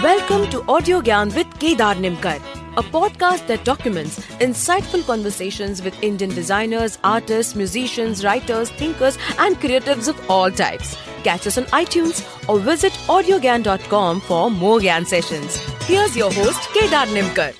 Welcome to Audiogyan with Kedar Nimkar, a podcast that documents insightful conversations with Indian designers, artists, musicians, writers, thinkers, and creatives of all types. Catch us on iTunes or visit audiogyan.com for more Gyan sessions. Here's your host, Kedar Nimkar.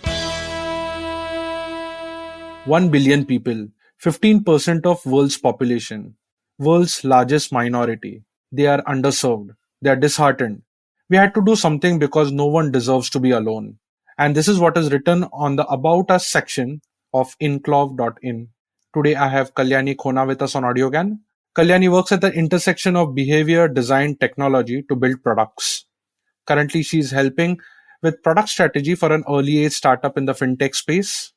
1 billion people, 15% of world's population, world's largest minority. They are underserved. They are disheartened. We had to do something because no one deserves to be alone. And this is what is written on the About Us section of Inclov.in. Today I have Kalyani Khona with us on Audiogyan. Kalyani works at the intersection of behavior, design, technology to build products. Currently, she's helping with product strategy for an early age startup in the fintech space.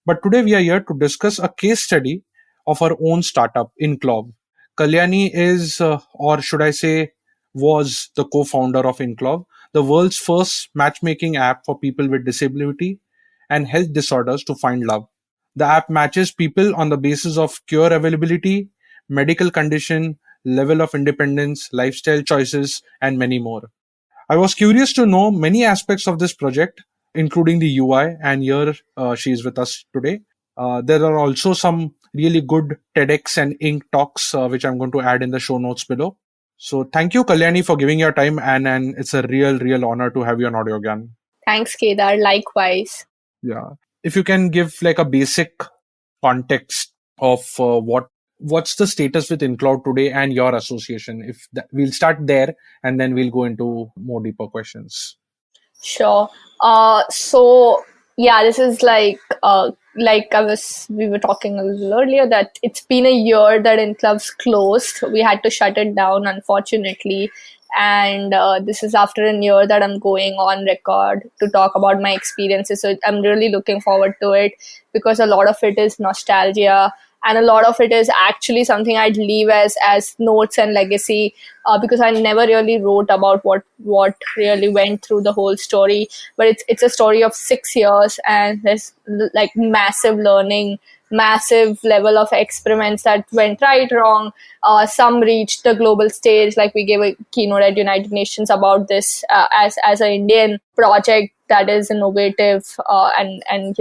But today we are here to discuss a case study of our own startup, Inclov. Kalyani is, or should I say, was the co-founder of Inclov, the world's first matchmaking app for people with disability and health disorders to find love. The app matches people on the basis of cure availability, medical condition, level of independence, lifestyle choices, and many more. I was curious to know many aspects of this project, including the UI, and here she is with us today. There are also some really good Tedx and Ink talks, which I'm going to add in the show notes below. So thank you, Kalyani, for giving your time, and it's a real honor to have you on Audiogyan. Thanks, Kedar. Likewise. Yeah. If you can give like a basic context of what's the status with Inclov today and your association. We'll start there, and then we'll go into more deeper questions. Sure. This is we were talking a little earlier that it's been a year that Inclov's closed. We had to shut it down, unfortunately. And this is after a year that I'm going on record to talk about my experiences. So I'm really looking forward to it because a lot of it is nostalgia. And a lot of it is actually something I'd leave as notes and legacy because I never really wrote about what really went through the whole story. But it's a story of 6 years, and there's like massive learning, massive level of experiments that went right, wrong. Some reached the global stage, like we gave a keynote at United Nations about this as an Indian project that is innovative and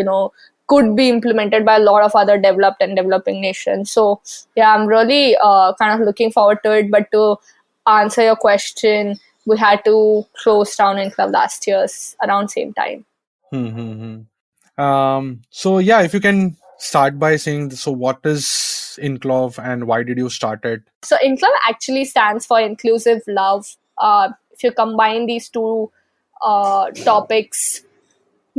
could be implemented by a lot of other developed and developing nations. So yeah, I'm really kind of looking forward to it. But to answer your question, we had to close down Inclov last year around same time. So yeah, if you can start by saying, so what is Inclov and why did you start it? So Inclov actually stands for inclusive love. If you combine these two topics,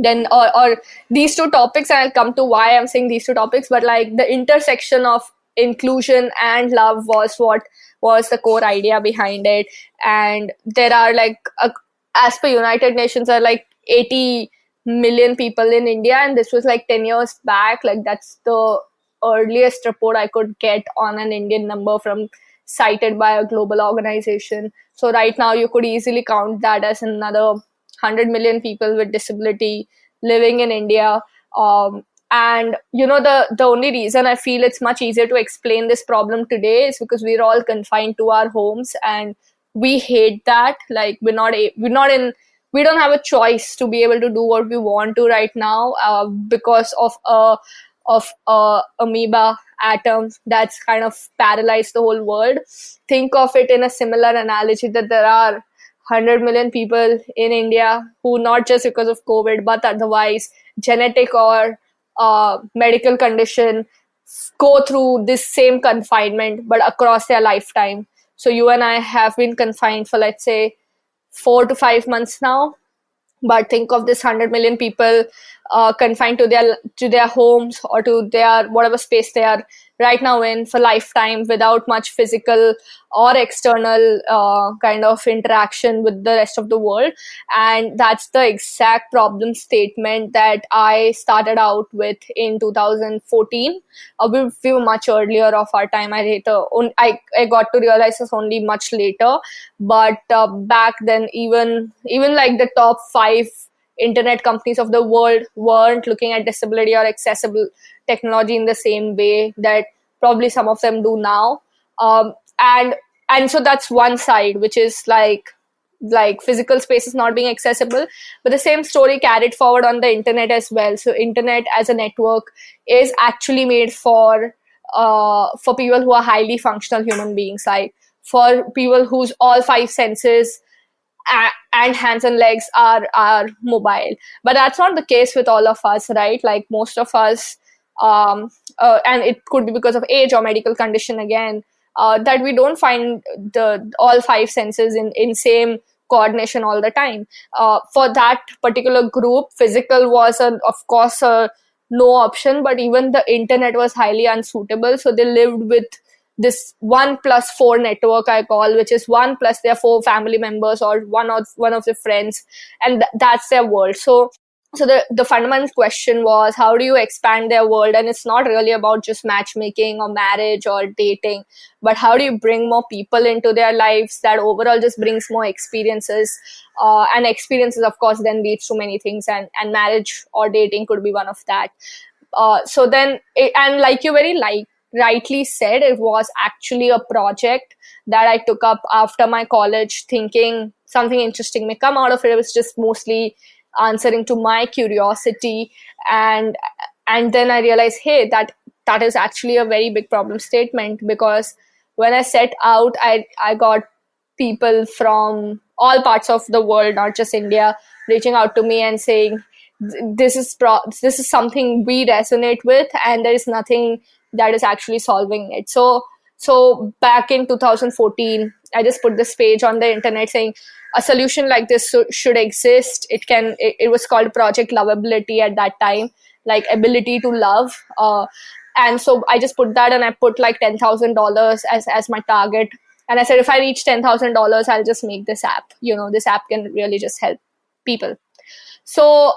then or these two topics, and I'll come to why I'm saying these two topics, but like the intersection of inclusion and love was what was the core idea behind it. And there are as per United Nations, there are like 80 million people in India, and this was like 10 years back. Like that's the earliest report I could get on an Indian number cited by a global organization. So right now you could easily count that as another 100 million people with disability living in India. And the only reason I feel it's much easier to explain this problem today is because we're all confined to our homes, and we hate that. Like we don't have a choice to be able to do what we want to right now because of amoeba atom that's kind of paralyzed the whole world. Think of it in a similar analogy that there are 100 million people in India who, not just because of COVID, but otherwise genetic or medical condition, go through this same confinement, but across their lifetime. So you and I have been confined for, let's say, 4 to 5 months now. But think of this 100 million people confined to their homes or to their whatever space they are right now in for lifetime without much physical or external kind of interaction with the rest of the world. And that's the exact problem statement that I started out with in 2014. We were much earlier of our time. I got to realize this only much later. But back then, even like the top 5 internet companies of the world weren't looking at disability or accessible technology in the same way that probably some of them do now. And so that's one side, which is like like physical spaces not being accessible, but the same story carried forward on the internet as well. So internet as a network is actually made for people who are highly functional human beings, like for people whose all five senses and hands and legs are mobile. But that's not the case with all of us, right? Like most of us, and it could be because of age or medical condition again, that we don't find the all five senses in same coordination all the time. For that particular group, physical was of course a no option, but even the internet was highly unsuitable. So they lived with this 1+4 network I call, which is 1 plus their 4 family members or one of their friends, and that's their world. So the fundamental question was, how do you expand their world? And it's not really about just matchmaking or marriage or dating, but how do you bring more people into their lives that overall just brings more experiences, and experiences of course then leads to many things, and marriage or dating could be one of that. And like you rightly said, it was actually a project that I took up after my college, thinking something interesting may come out of it. It was just mostly answering to my curiosity, and then I realized, hey, that is actually a very big problem statement, because when I set out, I got people from all parts of the world, not just India, reaching out to me and saying, this is something we resonate with, and there is nothing that is actually solving it. So back in 2014, I just put this page on the internet saying a solution like this should exist. It was called Project Lovability at that time, like ability to love. And so I just put that, and I put like $10,000 as my target. And I said, if I reach $10,000, I'll just make this app. This app can really just help people. So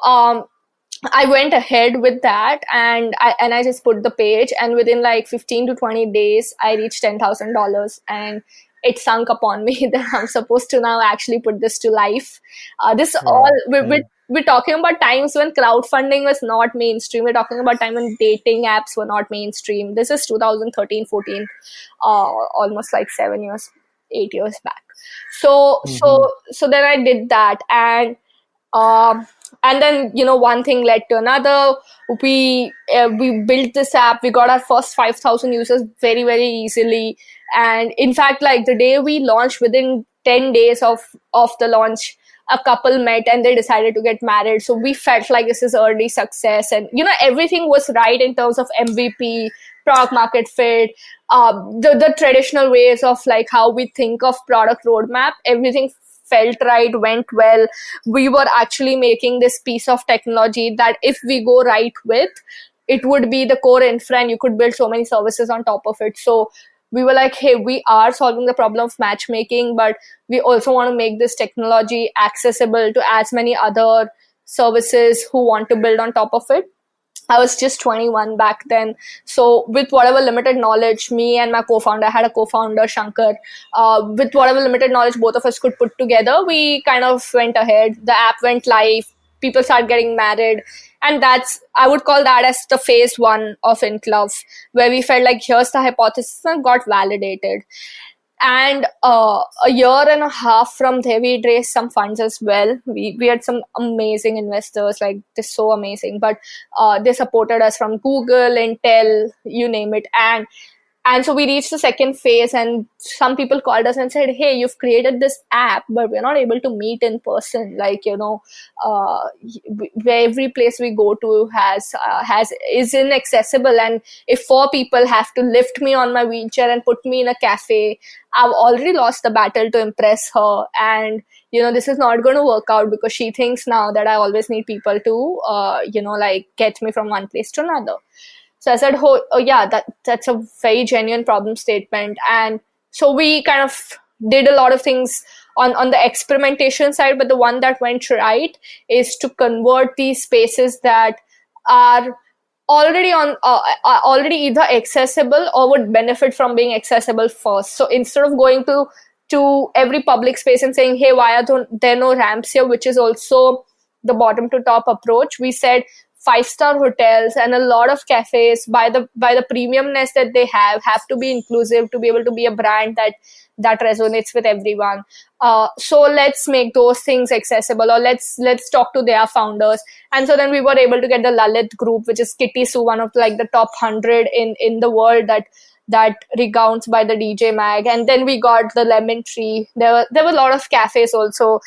I went ahead with that, and I just put the page, and within like 15 to 20 days, I reached $10,000, and it sunk upon me that I'm supposed to now actually put this to life. We're talking about times when crowdfunding was not mainstream. We're talking about time when dating apps were not mainstream. This is 2013, 14, almost like 8 years back. So then I did that, and then one thing led to another. We built this app. We got our first 5,000 users very, very easily. And in fact, like the day we launched, within 10 days of the launch, a couple met and they decided to get married. So we felt like this is early success, and everything was right in terms of MVP, product market fit, the traditional ways of like how we think of product roadmap. Everything felt right, went well. We were actually making this piece of technology that if we go right with, it would be the core infra, and you could build so many services on top of it. So we were like, hey, we are solving the problem of matchmaking, but we also want to make this technology accessible to as many other services who want to build on top of it. I was just 21 back then. So with whatever limited knowledge, me and my co-founder, I had a co-founder, Shankar, with whatever limited knowledge both of us could put together, we kind of went ahead. The app went live. People started getting married. And I would call that as the phase 1 of Inclov, where we felt like here's the hypothesis, and got validated. And a year and a half from there, we raised some funds as well. We had some amazing investors, like they're so amazing, but they supported us from Google, Intel, you name it. And so we reached the second phase, and some people called us and said, hey, you've created this app, but we're not able to meet in person. Like, every place we go to is inaccessible. And if 4 people have to lift me on my wheelchair and put me in a cafe, I've already lost the battle to impress her. And, this is not going to work out, because she thinks now that I always need people to, get me from one place to another. So I said, oh yeah, that's a very genuine problem statement. And so we kind of did a lot of things on the experimentation side, but the one that went right is to convert these spaces that are already already either accessible or would benefit from being accessible first. So instead of going to every public space and saying, hey, why are there no ramps here, which is also the bottom to top approach, we said, 5-star hotels and a lot of cafes, by the premiumness that they have to be inclusive to be able to be a brand that resonates with everyone. So let's make those things accessible, or let's talk to their founders. And so then we were able to get the Lalit group, which is Kitty Sue, one of like the top 100 in the world that recounts by the DJ Mag. And then we got the Lemon Tree. There were a lot of cafes also.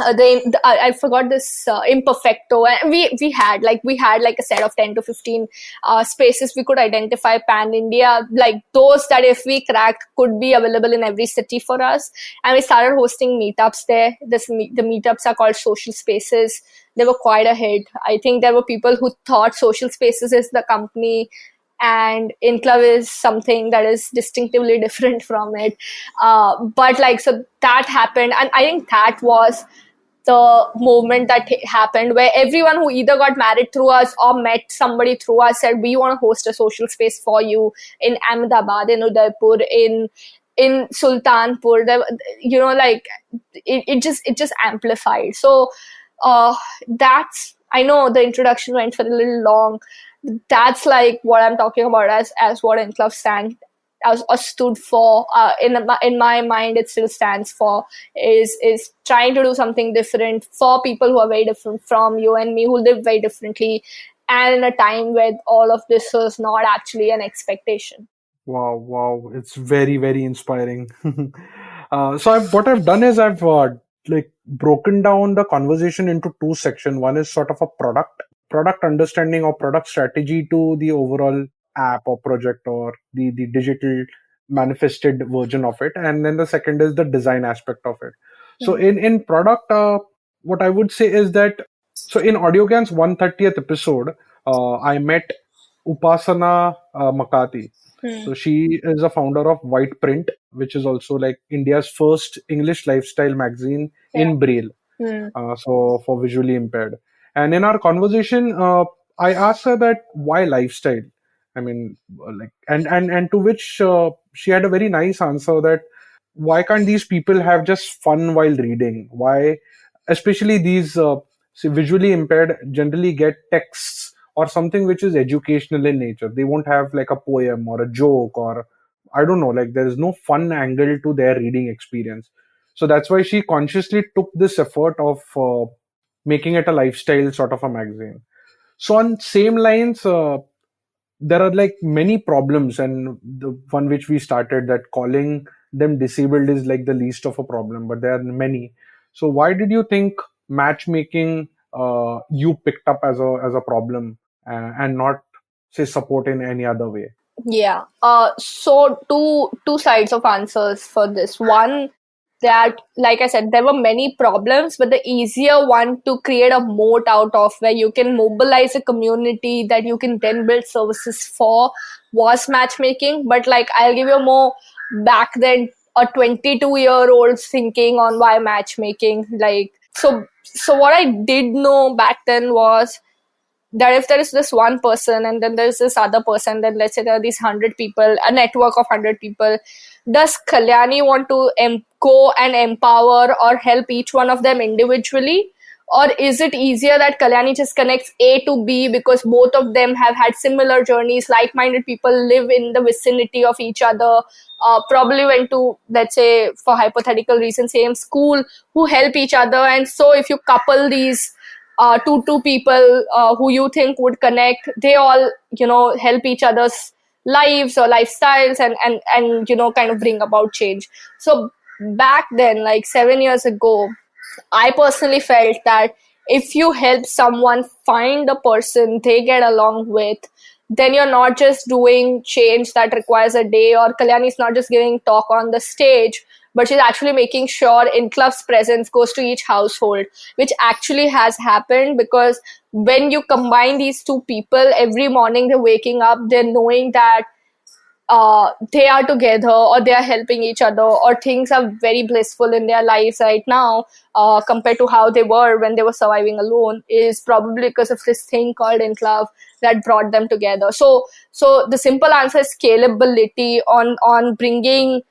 I forgot this Imperfecto, and we had like a set of 10 to 15 spaces we could identify pan India, like those that if we cracked could be available in every city for us. And we started hosting meetups there. The meetups are called social spaces. They were quite a hit. I think there were people who thought social spaces is the company, and Inclov is something that is distinctively different from it. But like, so that happened, and I think that was the moment that happened where everyone who either got married through us or met somebody through us said, we want to host a social space for you in Ahmedabad, in Udaipur, in Sultanpur. Like it just amplified. So that's, I know the introduction went for a little long. That's like what I'm talking about as what Inclov stood for. In my mind, it still stands for is trying to do something different for people who are very different from you and me, who live very differently, and in a time where all of this was not actually an expectation. Wow, it's very, very inspiring. So what I've done is I've like broken down the conversation into two sections. One is sort of a product understanding or product strategy to the overall app or project or the digital manifested version of it, and then the second is the design aspect of it. So in product, what I would say is that, so in Audiogyan's 130th episode, I met Upasana Makati. So she is a founder of White Print, which is also like India's first English lifestyle magazine in Braille. So for visually impaired. And in our conversation, I asked her that why lifestyle? I mean, like, and to which she had a very nice answer that why can't these people have just fun while reading? Why, especially these visually impaired, generally get texts or something which is educational in nature. They won't have like a poem or a joke, or I don't know, like there is no fun angle to their reading experience. So that's why she consciously took this effort of making it a lifestyle sort of a magazine. So on same lines, there are like many problems, and the one which we started, that calling them disabled is like the least of a problem, but there are many. So why did you think matchmaking you picked up as a problem, and not say support in any other way? Yeah. So two sides of answers for this. One, that, like I said, there were many problems, but the easier one to create a moat out of, where you can mobilize a community that you can then build services for, was matchmaking. But like, I'll give you a more back then, a 22-year-old's thinking on why matchmaking. Like, so what I did know back then was that if there is this one person and then there's this other person, then let's say there are these 100 people, a network of 100 people, does Kalyani want to go and empower or help each one of them individually? Or is it easier that Kalyani just connects A to B because both of them have had similar journeys, like-minded people live in the vicinity of each other, probably went to, let's say, for hypothetical reasons, same school, who help each other. And so if you couple these two people who you think would connect, they all, help each other's lives or lifestyles and kind of bring about change. So back then, like 7 years ago, I personally felt that if you help someone find a person they get along with, then you're not just doing change that requires a day, or Kalyani is not just giving talk on the stage, but she's actually making sure Inclov's presence goes to each household, which actually has happened, because when you combine these two people, every morning they're waking up, they're knowing that they are together or they are helping each other, or things are very blissful in their lives right now compared to how they were when they were surviving alone, is probably because of this thing called Inclov that brought them together. So the simple answer is scalability on bringing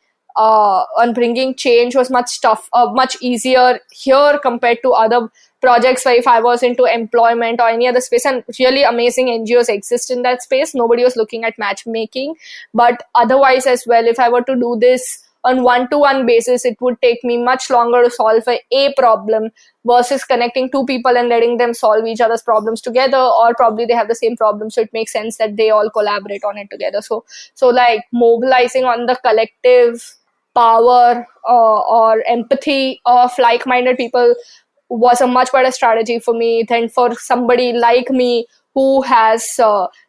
on bringing change was much easier here compared to other projects where if I was into employment or any other space, and really amazing NGOs exist in that space, nobody was looking at matchmaking. But otherwise as well, if I were to do this on one-to-one basis, it would take me much longer to solve a problem versus connecting two people and letting them solve each other's problems together, or probably they have the same problem, so it makes sense that they all collaborate on it together. So like mobilizing on the collective power or empathy of like-minded people was a much better strategy for me than for somebody like me who has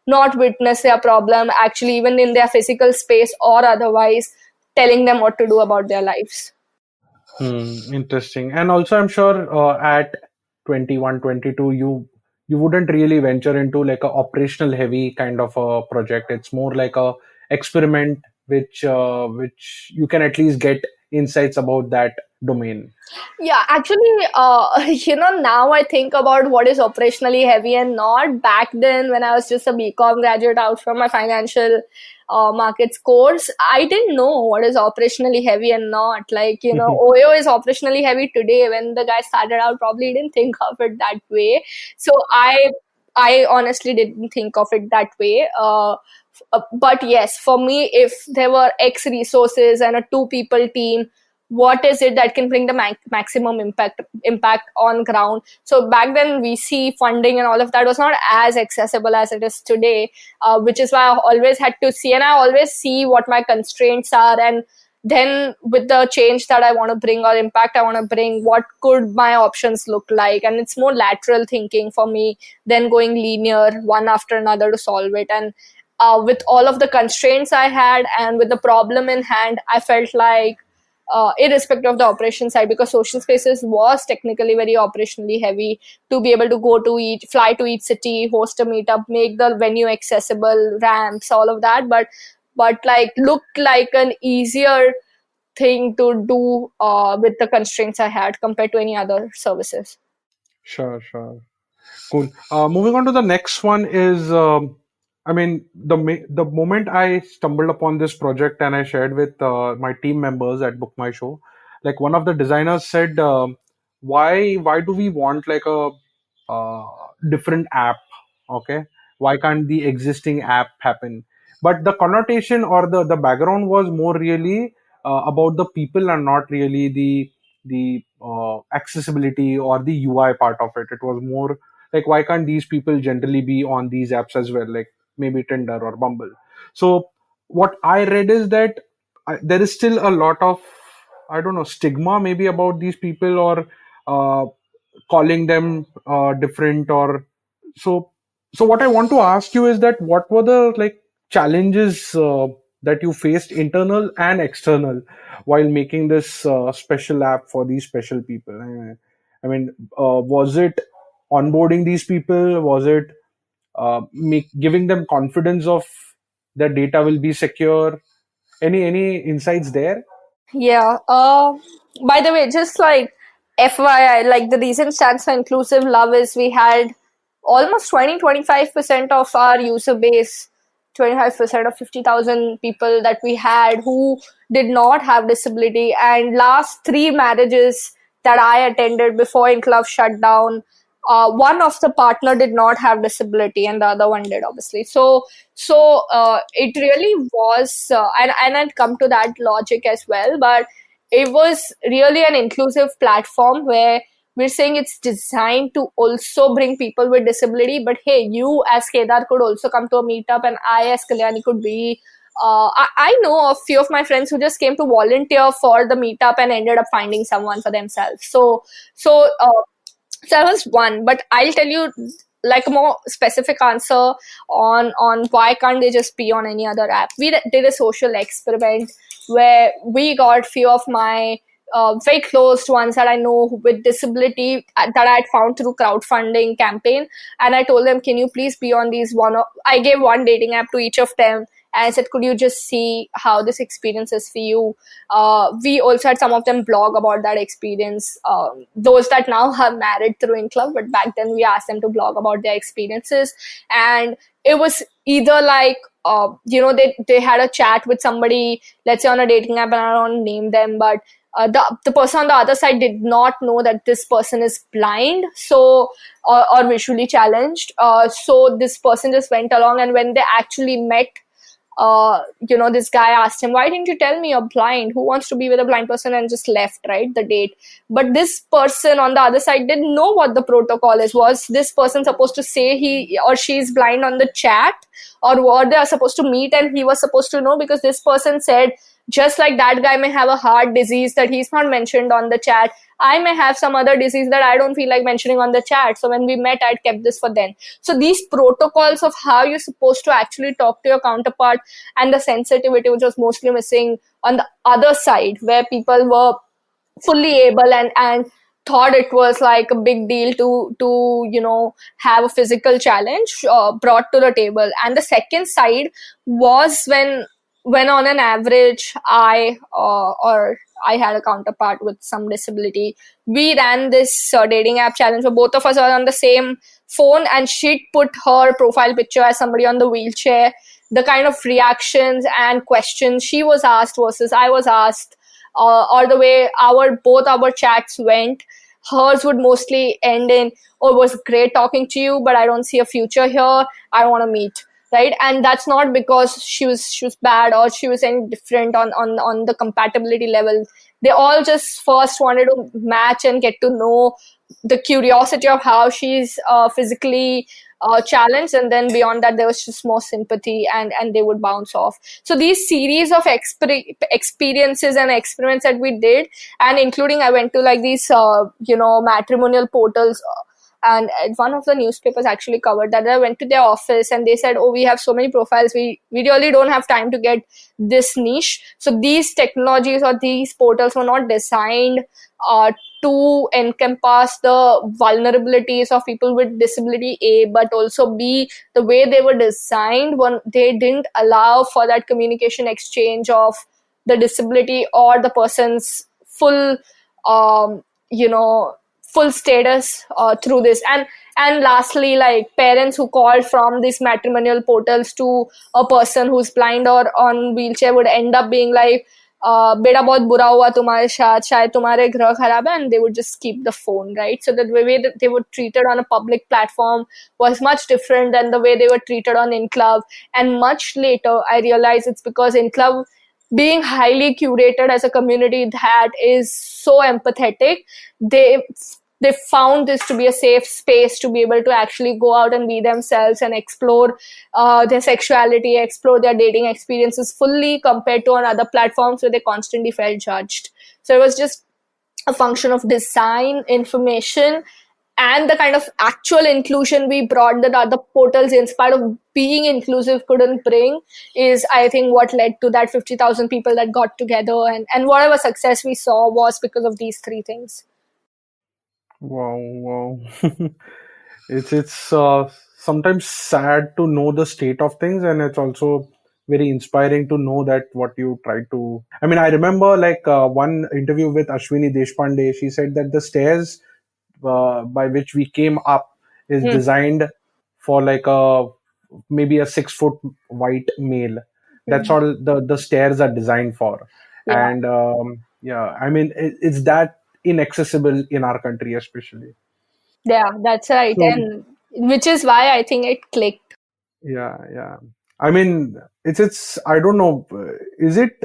not witnessed their problem actually even in their physical space or otherwise telling them what to do about their lives. Interesting. And also, I'm sure at 21, 22, you wouldn't really venture into like a operational heavy kind of a project. It's more like a experiment, which you can at least get insights about that domain. Yeah, actually, now I think about what is operationally heavy and not. Back then, when I was just a BCom graduate out from my financial markets course, I didn't know what is operationally heavy and not. Like, OYO is operationally heavy today. When the guy started out, probably didn't think of it that way. So I honestly didn't think of it that way. But yes, for me, if there were X resources and a two people team, what is it that can bring the maximum impact on ground? So back then VC funding and all of that was not as accessible as it is today, which is why I always had to see, and I always see what my constraints are, and then with the change that I want to bring or impact I want to bring, what could my options look like? And it's more lateral thinking for me than going linear one after another to solve it. And with all of the constraints I had and with the problem in hand, I felt like irrespective of the operation side, because social spaces was technically very operationally heavy, to be able to fly to each city, host a meetup, make the venue accessible, ramps, all of that, but like looked like an easier thing to do with the constraints I had compared to any other services. Sure. Cool. Moving on to the next one is, I mean, the moment I stumbled upon this project and I shared with my team members at Book My Show, like one of the designers said, why do we want like a different app? Okay, why can't the existing app happen? But the connotation or the background was more really about the people and not really the accessibility or the UI part of it. It was more like, why can't these people generally be on these apps as well, like maybe Tinder or Bumble? So what I read is that there is still a lot of, I don't know, stigma maybe about these people, or uh, calling them different, or so. So what I want to ask you is that what were the like challenges that you faced, internal and external, while making this special app for these special people? I mean, was it onboarding these people? Was it giving them confidence of their data will be secure? Any insights there? Yeah. By the way, just like FYI, like the reason stands for inclusive love is we had almost 25% of our user base, 25% of 50,000 people that we had who did not have disability. And last three marriages that I attended before Inclov shut down, one of the partner did not have disability and the other one did, obviously. So it really was, and I'd come to that logic as well, but it was really an inclusive platform where we're saying it's designed to also bring people with disability, but hey, you as Kedar could also come to a meetup, and I as Kalyani could be. I know a few of my friends who just came to volunteer for the meetup and ended up finding someone for themselves. So that was one, but I'll tell you like a more specific answer on why can't they just be on any other app. We did a social experiment where we got few of my very close ones that I know with disability that I had found through crowdfunding campaign, and I told them, can you please be on these I gave one dating app to each of them, and I said, could you just see how this experience is for you? We also had some of them blog about that experience. Those that now have married through Inclov, but back then we asked them to blog about their experiences. And it was either like they had a chat with somebody, let's say on a dating app, and I don't name them, but the person on the other side did not know that this person is blind, so or visually challenged. So this person just went along, and when they actually met, this guy asked him, "Why didn't you tell me you're blind? Who wants to be with a blind person?" And just left, right, the date. But this person on the other side didn't know what the protocol is. Was this person supposed to say he or she is blind on the chat, or were they supposed to meet and he was supposed to know? Because this person said, just like that guy may have a heart disease that he's not mentioned on the chat, I may have some other disease that I don't feel like mentioning on the chat. So when we met, I'd kept this for then. So these protocols of how you're supposed to actually talk to your counterpart, and the sensitivity, which was mostly missing on the other side, where people were fully able and thought it was like a big deal to have a physical challenge brought to the table. And the second side was when on an average I had a counterpart with some disability. We ran this dating app challenge where both of us are on the same phone, and she'd put her profile picture as somebody on the wheelchair. The kind of reactions and questions she was asked versus I was asked, or the way both our chats went, hers would mostly end in, "Oh, it was great talking to you, but I don't see a future here. I want to meet." Right? And that's not because she was bad or she was any different on the compatibility level. They all just first wanted to match and get to know the curiosity of how she's physically challenged, and then beyond that there was just more sympathy, and they would bounce off. So these series of experiences and experiments that we did, and including I went to like these matrimonial portals, and one of the newspapers actually covered that. I went to their office and they said, "Oh, we have so many profiles, we really don't have time to get this niche." So these technologies or these portals were not designed to encompass the vulnerabilities of people with disability, A, but also B, the way they were designed, they didn't allow for that communication exchange of the disability or the person's full full status through this. And lastly, like parents who called from these matrimonial portals to a person who's blind or on wheelchair would end up being like, "Beta bahut bura hua tumhare saath, shayad tumhare grah kharab hai," and they would just keep the phone, right? So the way that they were treated on a public platform was much different than the way they were treated on Inclov. And much later, I realized it's because Inclov, being highly curated as a community that is so empathetic, they found this to be a safe space to be able to actually go out and be themselves and explore their sexuality, explore their dating experiences fully, compared to on other platforms where they constantly felt judged. So it was just a function of design, information, and the kind of actual inclusion we brought that other portals, in spite of being inclusive, couldn't bring, is I think what led to that 50,000 people that got together, and whatever success we saw was because of these three things. Wow. It's sometimes sad to know the state of things, and it's also very inspiring to know that what you try to. I mean, I remember like one interview with Ashwini Deshpande. She said that the stairs by which we came up is designed for like maybe a 6 foot white male. That's all the stairs are designed for. Yeah. And I mean, it's that inaccessible in our country, especially. Yeah, that's right. So And which is why I think it clicked. yeah. I mean, it's I don't know. Is it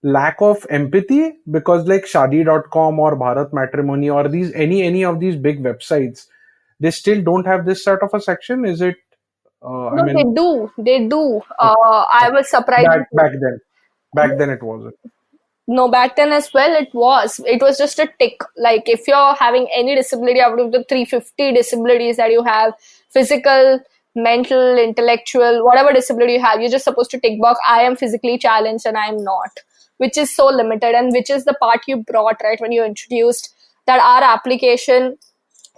lack of empathy? Because like Shadi.com or Bharat Matrimony or these any of these big websites, they still don't have this sort of a section. Is it? I No, they mean, do. They do. okay, I okay. was surprised. Back then it wasn't. No, back then as well, it was. It was just a tick. Like if you're having any disability out of the 350 disabilities that you have, physical, mental, intellectual, whatever disability you have, you're just supposed to tick box, "I am physically challenged and I am not," which is so limited, and which is the part you brought, right, when you introduced that our application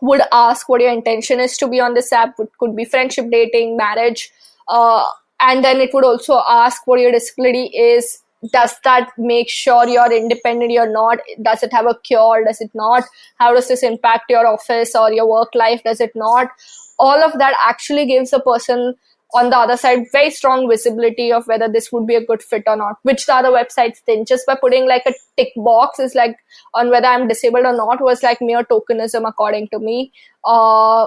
would ask what your intention is to be on this app. It could be friendship, dating, marriage, and then it would also ask what your disability is. Does that make sure you're independent, you're not? Does it have a cure, does it not? How does this impact your office or your work life, does it not? All of that actually gives a person on the other side, very strong visibility of whether this would be a good fit or not, which the other websites didn't. Just by putting like a tick box is like on whether I'm disabled or not was like mere tokenism according to me.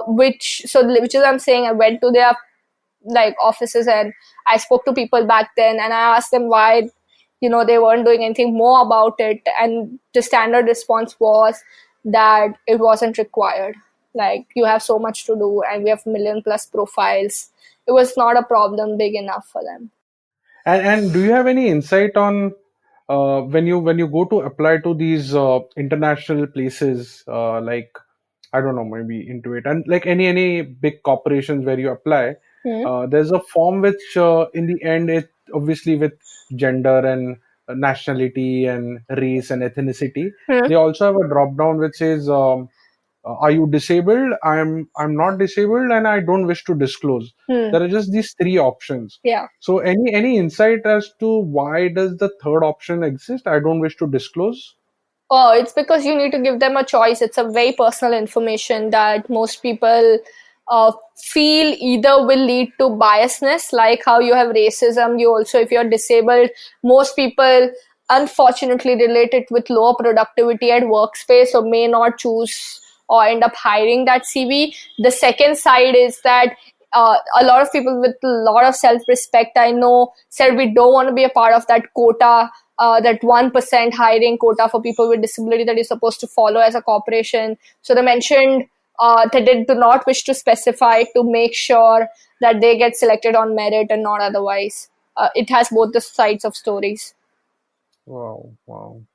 Which is I'm saying, I went to their like offices and I spoke to people back then and I asked them why they weren't doing anything more about it, and the standard response was that it wasn't required. Like, you have so much to do and we have million plus profiles. It was not a problem big enough for them. And do you have any insight on when you go to apply to these international places, like, I don't know, maybe Intuit and like any big corporations where you apply, there's a form which in the end it obviously with gender and nationality and race and ethnicity, they also have a drop down which says, are you disabled? I'm not disabled and I don't wish to disclose. There are just these three options. Yeah. So any insight as to why does the third option exist? I don't wish to disclose. Oh, it's because you need to give them a choice. It's a very personal information that most people feel either will lead to biasness, like how you have racism. You also, if you're disabled, most people unfortunately relate it with lower productivity at workspace, or may not choose or end up hiring that CV. The second side is that a lot of people with a lot of self-respect, I know, said we don't want to be a part of that quota, that 1% hiring quota for people with disability that you're supposed to follow as a corporation. So they mentioned that they do not wish to specify to make sure that they get selected on merit and not otherwise. It has both the sides of stories. Wow.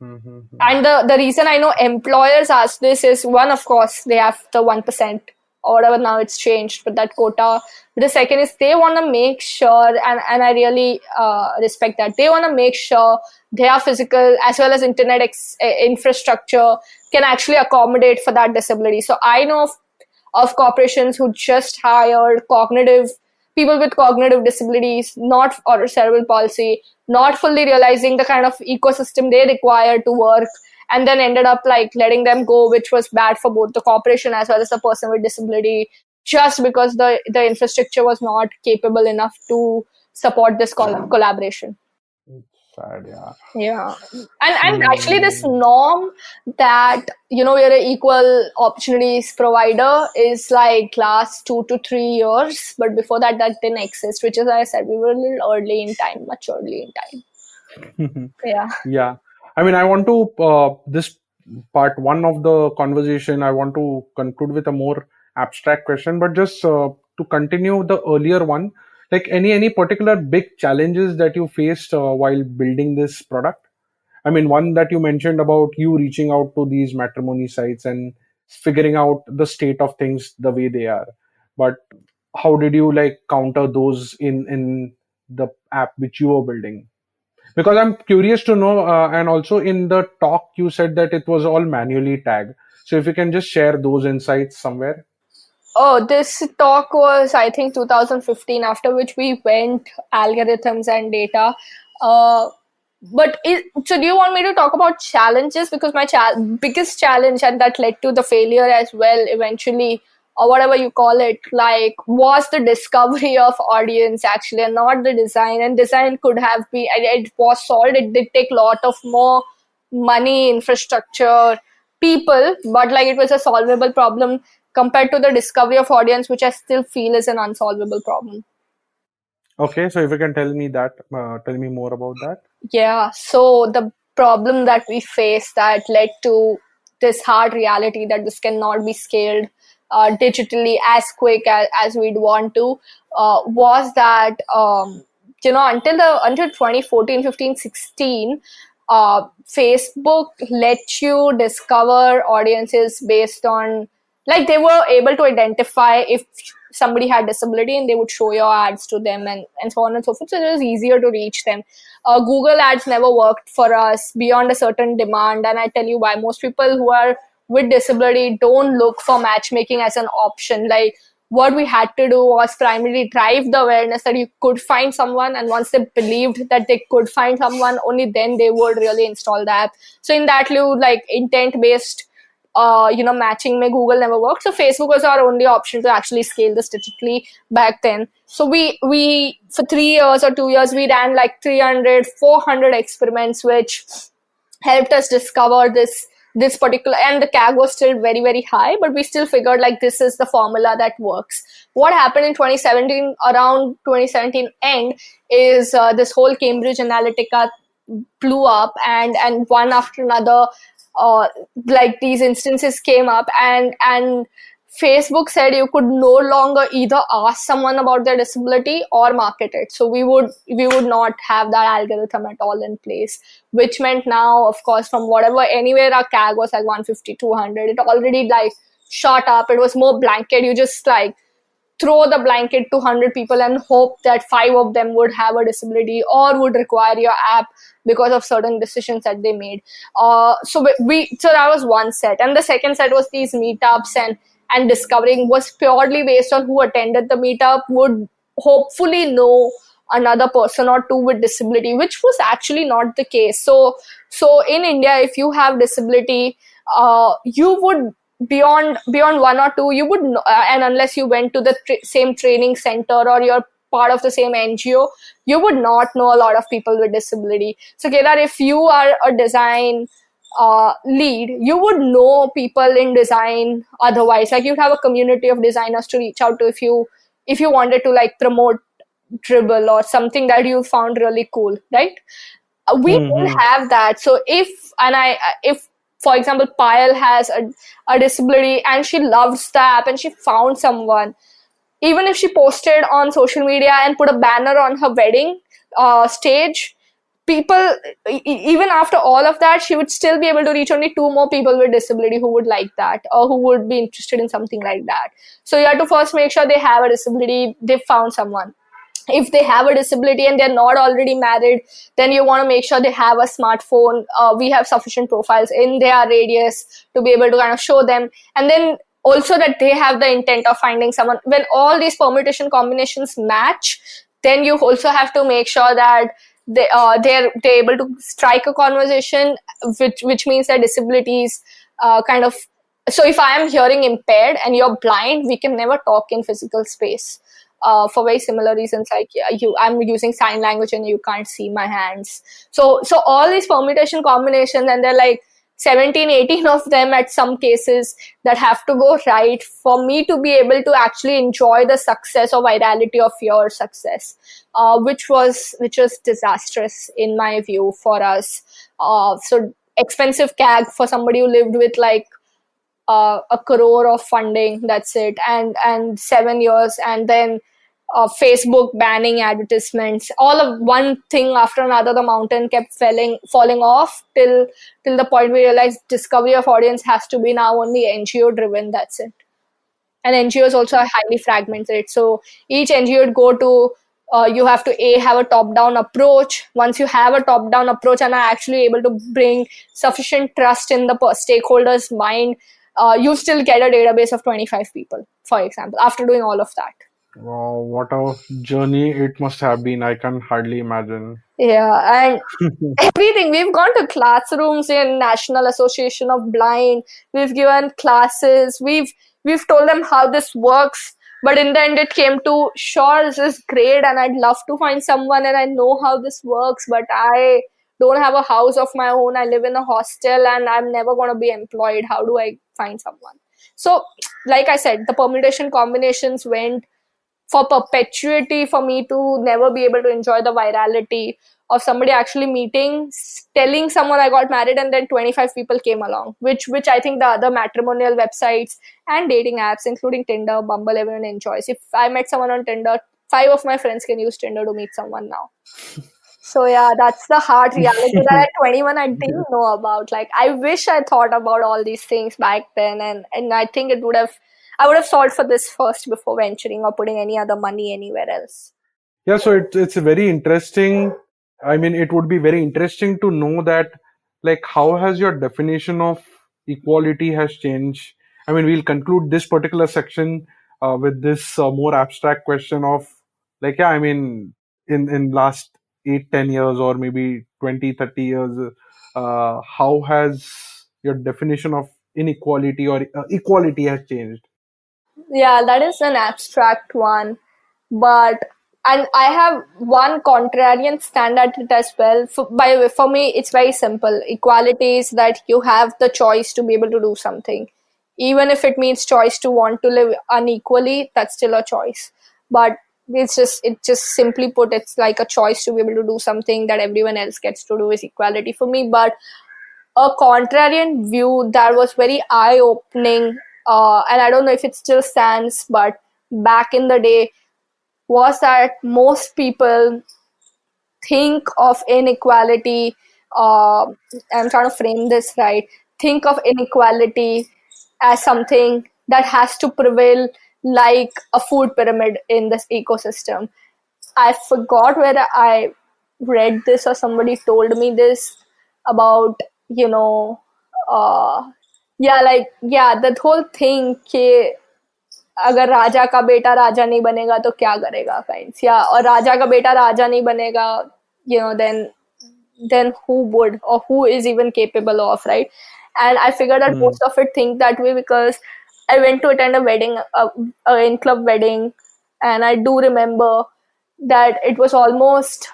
And the reason I know employers ask this is, one, of course, they have the 1% or whatever, now it's changed, but that quota. But the second is they want to make sure, and I really respect that, they want to make sure their physical as well as internet infrastructure can actually accommodate for that disability. So I know of corporations who just hired people with cognitive disabilities, not or cerebral palsy, not fully realizing the kind of ecosystem they require to work, and then ended up like letting them go, which was bad for both the corporation as well as the person with disability, just because the infrastructure was not capable enough to support this collaboration. Sad, yeah. Yeah. And actually this norm that, we're an equal opportunities provider is like last 2 to 3 years. But before that didn't exist, which is why I said we were a little early in time, much early in time. Yeah. Yeah. I mean, I want to, this part one of the conversation, I want to conclude with a more abstract question, but just to continue the earlier one, like any particular big challenges that you faced while building this product? I mean, one that you mentioned about you reaching out to these matrimony sites and figuring out the state of things the way they are. But how did you like counter those in the app which you were building? Because I'm curious to know, and also in the talk you said that it was all manually tagged. So if you can just share those insights somewhere. Oh, this talk was, I think, 2015, after which we went algorithms and data. So do you want me to talk about challenges? Because my biggest challenge, and that led to the failure as well eventually, or whatever you call it, like, was the discovery of audience actually, and not the design. And design could have been, it was solved. It did take a lot of more money, infrastructure, people, but like it was a solvable problem compared to the discovery of audience, which I still feel is an unsolvable problem. Okay, so if you can tell me more about that. Yeah, so the problem that we face that led to this hard reality that this cannot be scaled digitally as quick as we'd want to was that until 2014, 15, 16, Facebook let you discover audiences based on, like, they were able to identify if somebody had disability and they would show your ads to them and so on and so forth. So it was easier to reach them. Google ads never worked for us beyond a certain demand. And I tell you why. Most people who are with disability don't look for matchmaking as an option. Like, what we had to do was primarily drive the awareness that you could find someone. And once they believed that they could find someone, only then they would really install the app. So in that lieu, like, intent-based matching mein Google never worked. So Facebook was our only option to actually scale this digitally back then. So we for 3 years or 2 years, we ran like 300, 400 experiments, which helped us discover this particular, and the CAG was still very, very high, but we still figured like this is the formula that works. What happened in 2017, around 2017 end, is this whole Cambridge Analytica blew up, and one after another, like these instances came up, and Facebook said you could no longer either ask someone about their disability or market it. So we would not have that algorithm at all in place, which meant now, of course, from whatever, anywhere our CAG was like 150, 200, it already like shot up. It was more blanket. You just like throw the blanket to 100 people and hope that 5 of them would have a disability or would require your app because of certain decisions that they made. So that was one set, and the second set was these meetups, and discovering was purely based on who attended the meetup would hopefully know another person or two with disability, which was actually not the case. So in India, if you have disability, you would beyond one or two, you would and unless you went to the same training center or you're part of the same NGO, you would not know a lot of people with disability. So Kedar, if you are a design lead, you would know people in design otherwise. Like you'd have a community of designers to reach out to if you wanted to like promote Dribble or something that you found really cool, right? We didn't have that. So if for example Payal has a disability and she loves the app and she found someone, even if she posted on social media and put a banner on her wedding stage, people, even after all of that, she would still be able to reach only 2 more people with disability who would like that or who would be interested in something like that. So you have to first make sure they have a disability, they've found someone. If they have a disability and they're not already married, then you want to make sure they have a smartphone. We have sufficient profiles in their radius to be able to kind of show them. And then also that they have the intent of finding someone. When all these permutation combinations match, then you also have to make sure that they're able to strike a conversation, which means that disabilities kind of. So if I am hearing impaired and you're blind, we can never talk in physical space. For very similar reasons, like I'm using sign language and you can't see my hands. So all these permutation combinations, and they're like 17, 18 of them at some cases that have to go right for me to be able to actually enjoy the success or virality of your success, which was disastrous in my view for us. So expensive CAG for somebody who lived with like 1 crore of funding, that's it, and 7 years, and then Facebook banning advertisements, all of one thing after another. The mountain kept falling off till the point we realized discovery of audience has to be now only NGO driven. That's it. And NGOs also are highly fragmented. So each NGO would go to, you have to have a top-down approach. Once you have a top-down approach and are actually able to bring sufficient trust in the stakeholders' mind, you still get a database of 25 people, for example, after doing all of that. Wow, what a journey it must have been. I can hardly imagine. Yeah, and everything. We've gone to classrooms in National Association of Blind. We've given classes. We've told them how this works. But in the end, it came to, sure, this is great, and I'd love to find someone, and I know how this works, but I don't have a house of my own. I live in a hostel, and I'm never going to be employed. How do I find someone? So, like I said, the permutation combinations went for perpetuity for me to never be able to enjoy the virality of somebody actually meeting, telling someone I got married, and then 25 people came along, which I think the other matrimonial websites and dating apps, including Tinder, Bumble, everyone enjoys. If I met someone on Tinder, 5 of my friends can use Tinder to meet someone now. So yeah, that's the hard reality that at 21 I didn't know about. Like, I wish I thought about all these things back then, and I think I would have solved for this first before venturing or putting any other money anywhere else. Yeah, so it's very interesting. I mean, it would be very interesting to know that, like, how has your definition of equality has changed? I mean, we'll conclude this particular section with this more abstract question of, like, yeah, I mean, in last 8, 10 years or maybe 20, 30 years, how has your definition of inequality or equality has changed? Yeah, that is an abstract one. But and I have one contrarian stand at it as well. By the way, for me, it's very simple. Equality is that you have the choice to be able to do something, even if it means choice to want to live unequally. That's still a choice. But it just simply put, it's like a choice to be able to do something that everyone else gets to do is equality for me. But a contrarian view that was very eye opening, and I don't know if it still stands, but back in the day, was that most people think of inequality. I'm trying to frame this right. Think of inequality as something that has to prevail like a food pyramid in this ecosystem. I forgot whether I read this or somebody told me this about, you know, uh, yeah, like, yeah, that whole thing कि अगर राजा का बेटा राजा नहीं बनेगा तो क्या करेगा kinds, या और राजा का बेटा राजा नहीं बनेगा, you know, then who would, or who is even capable of, right? And I figured that Hmm. most of it think that way because I went to attend a wedding, a Inclov wedding, and I do remember that it was almost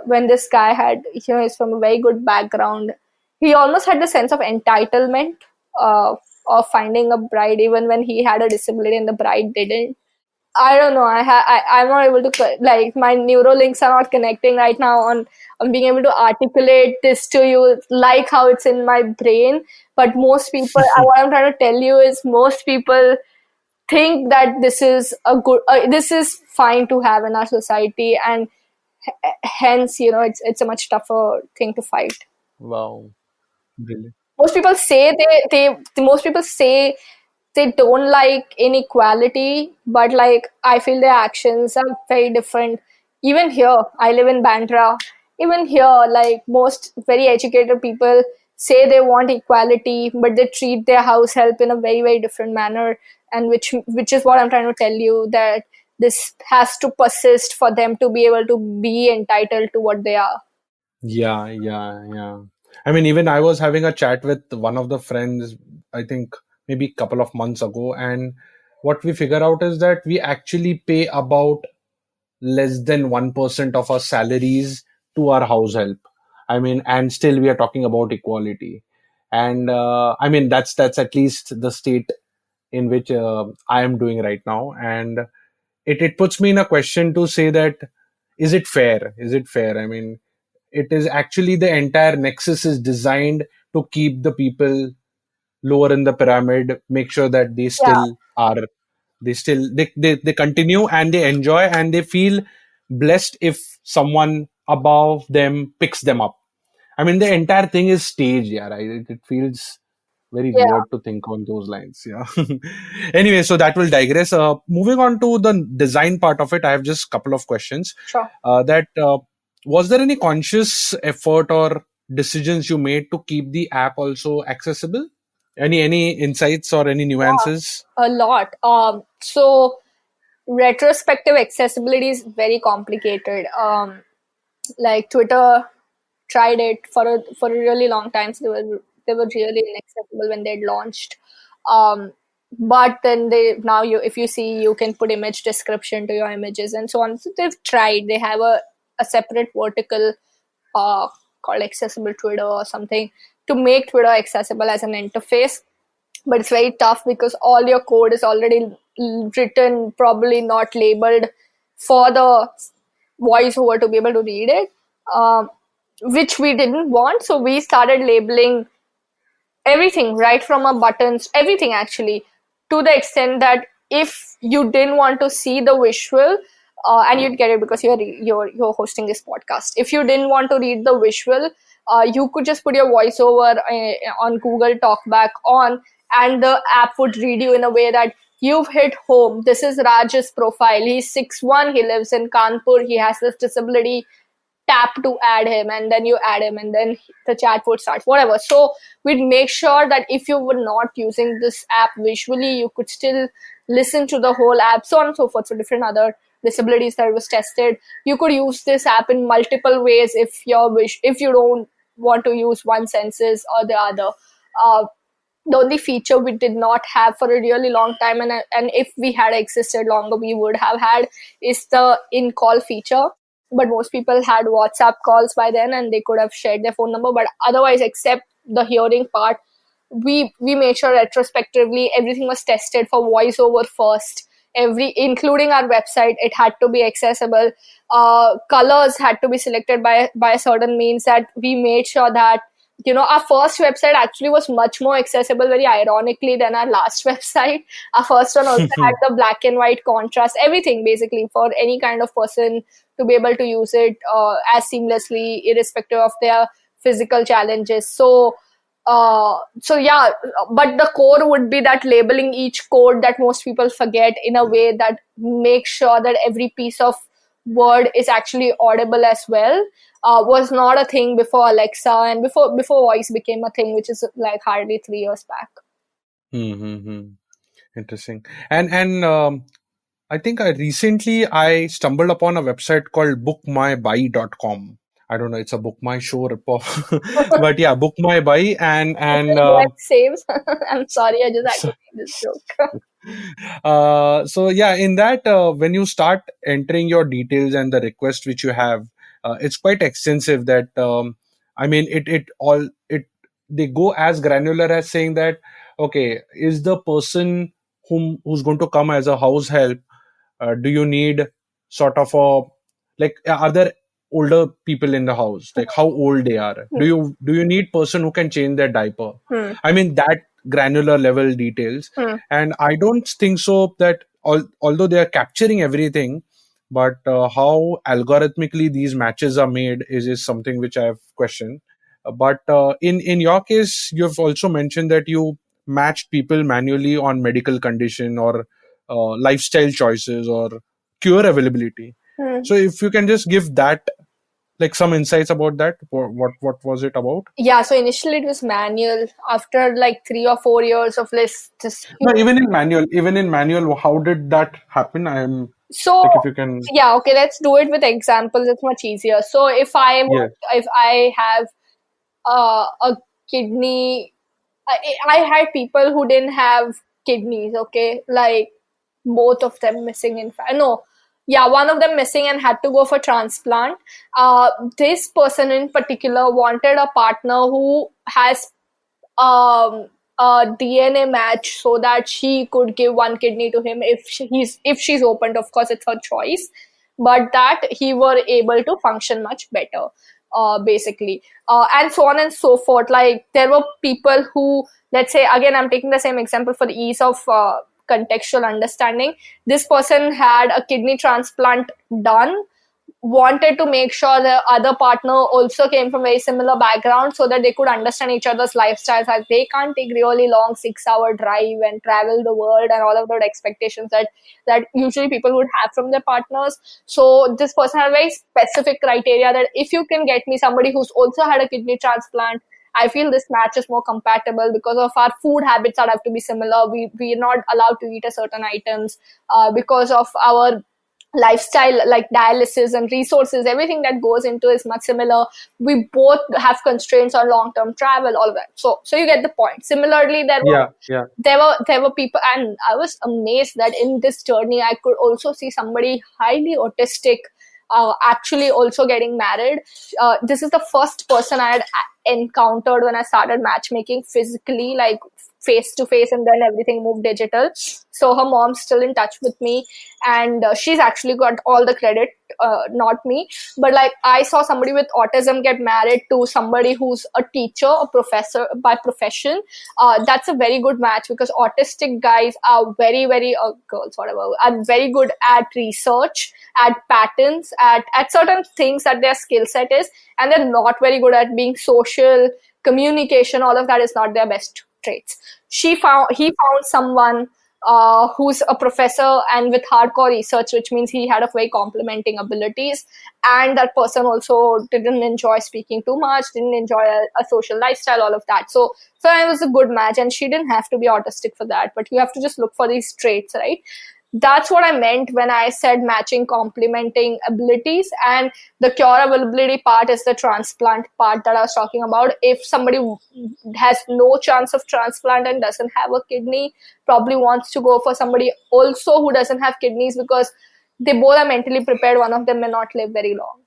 when this guy had, you know, he's from a very good background. He almost had the sense of entitlement uh, of finding a bride, even when he had a disability and the bride didn't. I don't know. I'm not able to like my neural links are not connecting right now on being able to articulate this to you like how it's in my brain. But most people, what I'm trying to tell you is most people think that this is a good, this is fine to have in our society, and hence, you know, it's a much tougher thing to fight. Wow. Brilliant. Most people say most people say they don't like inequality, but like I feel their actions are very different. Even here, I live in Bandra. Even here, like most very educated people say they want equality, but they treat their house help in a very, very different manner. And which is what I'm trying to tell you, that this has to persist for them to be able to be entitled to what they are. Yeah, yeah, yeah. I mean, even I was having a chat with one of the friends, I think maybe a couple of months ago, and what we figure out is that we actually pay about less than 1% of our salaries to our house help. I mean, and still we are talking about equality. And I mean, that's at least the state in which I am doing right now. And it puts me in a question to say that, is it fair? Is it fair? I mean, it is actually the entire nexus is designed to keep the people lower in the pyramid, make sure that they Yeah, still are, they continue and they enjoy and they feel blessed if someone above them picks them up. I mean, the entire thing is staged. Yeah, right. It feels very yeah, weird to think on those lines. Yeah. Anyway, so that will digress. Moving on to the design part of it, I have just a couple of questions. sure. That Was there any conscious effort or decisions you made to keep the app also accessible? Any insights or any nuances? A lot. So retrospective accessibility is very complicated. Like Twitter tried it for a really long time. So they were really inaccessible when they launched. Um, but then they now you if you see you can put image description to your images and so on. So they've tried. They have a separate vertical uh, called accessible Twitter or something to make Twitter accessible as an interface, but it's very tough because all your code is already written, probably not labeled for the voiceover to be able to read it, which we didn't want. So we started labeling everything, right from our buttons, everything actually, to the extent that if you didn't want to see the visual, and you'd get it because you're hosting this podcast. If you didn't want to read the visual, you could just put your voiceover on Google Talkback on, and the app would read you in a way that you've hit home. This is Raj's profile. He's 6'1". He lives in Kanpur. He has this disability. Tap to add him, and then you add him, and then the chat would start, whatever. So we'd make sure that if you were not using this app visually, you could still listen to the whole app, so on and so forth. For different other disabilities that was tested, you could use this app in multiple ways if you don't want to use one senses or the other. uh, the only feature we did not have for a really long time, and if we had existed longer, we would have had, is the in-call feature. But most people had WhatsApp calls by then, and they could have shared their phone number. But otherwise, except the hearing part, we made sure retrospectively everything was tested for voiceover first. Including our website, it had to be accessible. Colors had to be selected by a certain means, that we made sure that, our first website actually was much more accessible, very ironically, than our last website. Our first one also had the black and white contrast, everything basically for any kind of person to be able to use it as seamlessly, irrespective of their physical challenges. So yeah, but the core would be that labeling each code that most people forget in a way that makes sure that every piece of word is actually audible as well. Was not a thing before Alexa and before voice became a thing, which is like hardly 3 years back. Mm-hmm. Interesting. And I think I stumbled upon a website called bookmybuy.com. I don't know, it's a book my show but yeah, book my buy and Saves. I'm sorry, I just had to so, make this joke. so yeah, in that when you start entering your details and the request which you have, it's quite extensive. That I mean, it they go as granular as saying that, okay, is the person who's going to come as a house help, do you need sort of a, like, are there older people in the house, like how old they are, do you need person who can change their diaper? I mean, that granular level details. And I don't think so that although they are capturing everything, but how algorithmically these matches are made is something which I have questioned. But in your case, you've also mentioned that you matched people manually on medical condition or lifestyle choices or cure availability. So if you can just give that, like, some insights about that, what was it about? Yeah, so initially it was manual. After like 3 or 4 years of this No, even in manual, how did that happen? I'm So like, if you can. yeah, okay, let's do it with examples. It's much easier. So Yeah. if I have a kidney, I had people who didn't have kidneys. Okay, like both of them missing. In fact, no, yeah, one of them missing and had to go for transplant. This person in particular wanted a partner who has um, a DNA match so that she could give one kidney to him if she's open. Of course, it's her choice, but that he were able to function much better, basically, and so on and so forth. Like there were people who, let's say, again, I'm taking the same example for the ease of contextual understanding. This person had a kidney transplant done, wanted to make sure the other partner also came from very similar background so that they could understand each other's lifestyles, as they can't take really long 6-hour drive and travel the world and all of those expectations that usually people would have from their partners. So this person had very specific criteria that if you can get me somebody who's also had a kidney transplant, I feel this match is more compatible because of our food habits that have to be similar. We're not allowed to eat a certain items because of our lifestyle, like dialysis and resources, everything that goes into is much similar. We both have constraints on long-term travel, all of that. So you get the point. Similarly, Yeah. there were people, and I was amazed that in this journey I could also see somebody highly autistic actually also getting married. This is the first person I had encountered when I started matchmaking physically, like face to face, and then everything moved digital. So her mom's still in touch with me, and she's actually got all the credit, not me. But like, I saw somebody with autism get married to somebody who's a teacher, a professor by profession. That's a very good match because autistic guys are very, very girls, whatever, are very good at research, at patterns, at certain things that their skill set is, and they're not very good at being social, communication. All of that is not their best traits. He found someone who's a professor and with hardcore research, which means he had a very complementing abilities. And that person also didn't enjoy speaking too much, didn't enjoy a social lifestyle, all of that. So it was a good match, and she didn't have to be autistic for that, but you have to just look for these traits, right? that's what I meant when I said matching complementing abilities, and the curability part is the transplant part that I was talking about. If somebody has no chance of transplant and doesn't have a kidney, probably wants to go for somebody also who doesn't have kidneys, because they both are mentally prepared. One of them may not live very long.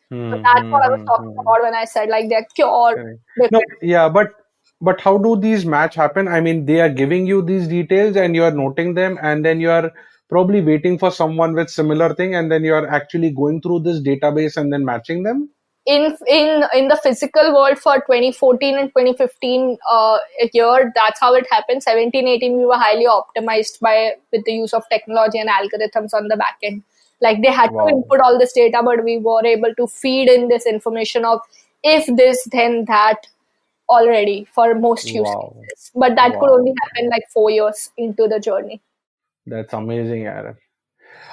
So that's what I was talking about when I said like they're cured. Correct. No, yeah, but how do these match happen? I mean, they are giving you these details and you are noting them, and then you are probably waiting for someone with similar thing, and then you are actually going through this database and then matching them. In the physical world for 2014 and 2015 a year, that's how it happened. 17, 18, we were highly optimized with the use of technology and algorithms on the back end. Like they had Wow. to input all this data, but we were able to feed in this information of if this, then that already for most use Wow. cases. But that could Wow. only happen like 4 years into the journey. That's amazing, Aaron.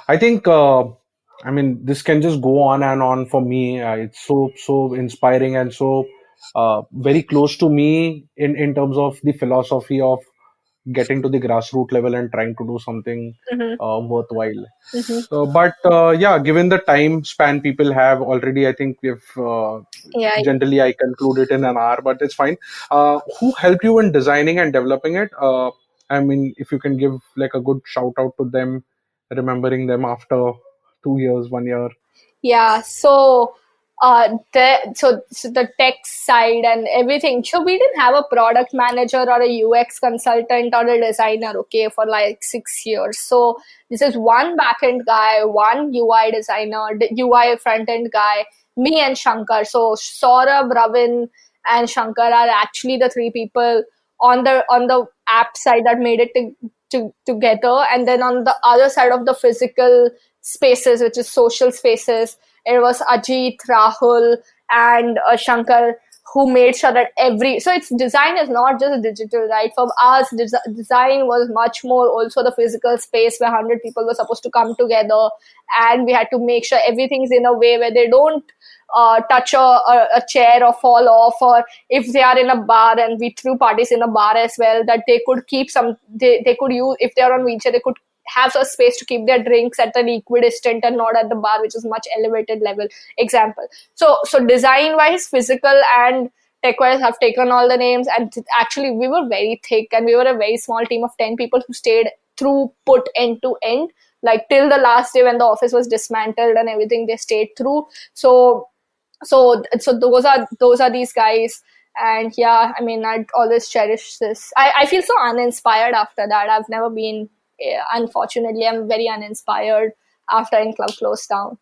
I think, I mean, this can just go on and on for me. It's so inspiring and so very close to me in terms of the philosophy of getting to the grassroots level and trying to do something worthwhile. But yeah, given the time span people have already, I think we've Yeah. generally I conclude it in an hour, but it's fine. Who helped you in designing and developing it? I mean, if you can give like a good shout out to them, remembering them after 2 years, 1 year. Yeah, so the tech side and everything. So we didn't have a product manager or a UX consultant or a designer, okay, for like 6 years. So this is one backend guy, one UI designer, UI front end guy, me and Shankar. So Saurabh, Ravin, and Shankar are actually the three people on the app side that made it together. And then on the other side of the physical spaces, which is social spaces, it was Ajit, Rahul, and Shankar who made sure that so its design is not just digital, right? For us, design was much more also the physical space where 100 people were supposed to come together, and we had to make sure everything's in a way where they don't touch a chair or fall off, or if they are in a bar, and we threw parties in a bar as well, that they could keep they could use, if they are on wheelchair, they could have a space to keep their drinks at an equidistant and not at the bar, which is much elevated level example. So design wise, physical and tech wise have taken all the names, and actually we were very thick and we were a very small team of 10 people who stayed through, put end to end, like till the last day when the office was dismantled and everything, they stayed through. So those are these guys. And yeah, I mean, I'd always cherish this. I feel so uninspired after that. I've never been, unfortunately, I'm very uninspired after Inclov closed down.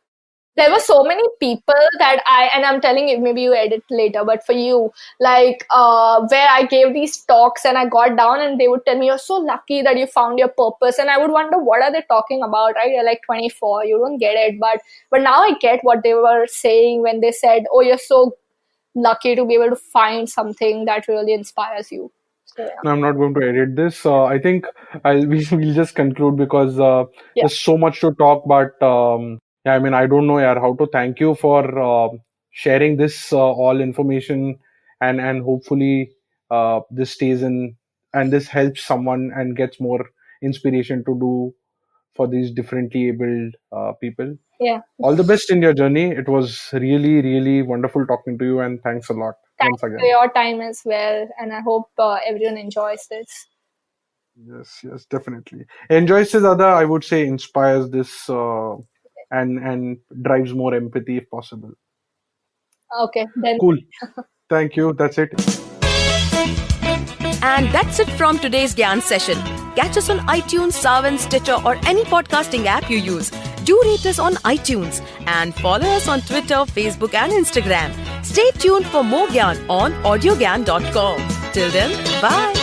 There were so many people that and I'm telling you, maybe you edit later, but for you, like where I gave these talks and I got down and they would tell me, you're so lucky that you found your purpose. And I would wonder, what are they talking about, right? You're like 24, you don't get it. But now I get what they were saying when they said, oh, you're so lucky to be able to find something that really inspires you. So, yeah. I'm not going to edit this. I think we'll just conclude because there's so much to talk. But yeah, I mean, I don't know how to thank you for sharing this all information, and hopefully this stays in and this helps someone and gets more inspiration to do for these differently abled people. Yeah. All the best in your journey. It was really, really wonderful talking to you, and thanks a lot. Thanks once again. for your time as well, and I hope everyone enjoys this. Yes, definitely. Enjoys this other, I would say, inspires this and drives more empathy if possible. Okay, then. Cool. Thank you. That's it. And that's it from today's Gyan session. Catch us on iTunes, Savan, Stitcher, or any podcasting app you use. Do rate us on iTunes and follow us on Twitter, Facebook, and Instagram. Stay tuned for more Gyan on Audiogyan.com. Till then, bye.